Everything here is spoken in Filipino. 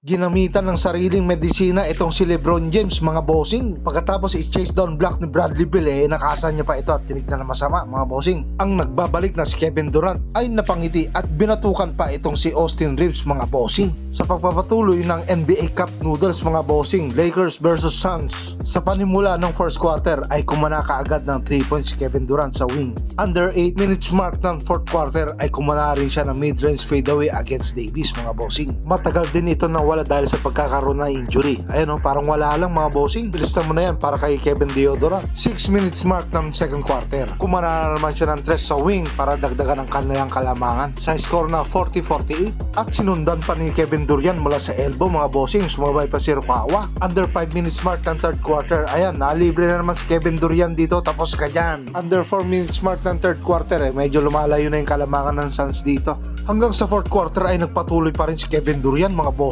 Ginamitan ng sariling medisina itong si LeBron James mga bossing. Pagkatapos i-chase down block ni Bradley Beal nakasan niya pa ito at tinignan na masama mga bossing. Ang nagbabalik na si Kevin Durant ay napangiti at binatukan pa itong si Austin Reeves mga bossing. Sa pagpapatuloy ng NBA Cup Noodles mga bossing, Lakers versus Suns. Sa panimula ng first quarter ay kumana kaagad ng 3 points si Kevin Durant sa wing. Under 8 minutes mark ng fourth quarter ay kumana rin siya ng mid-range fadeaway against Davis mga bossing. Matagal din ito na wala dahil sa pagkakaroon ng injury. Ayun parang wala lang mga bossing. Bilistan mo na yan para kay Kevin Durant. 6 minutes mark ng second quarter. Kumana na naman siya ng 3 sa wing para dagdagan ang kanilang kalamangan. Sa score na 40-48 at sinundan pa ni Kevin Durant mula sa elbow mga bossing. Sumabay pa si Rukawa. Under 5 minutes mark ng third quarter. Ayan, nalibre na naman si Kevin Durant dito. Tapos ka dyan. Under 4 minutes mark ng third quarter medyo lumalayo na yung kalamangan ng Suns dito. Hanggang sa fourth quarter ay nagpatuloy pa rin si Kevin Durant mga bossing.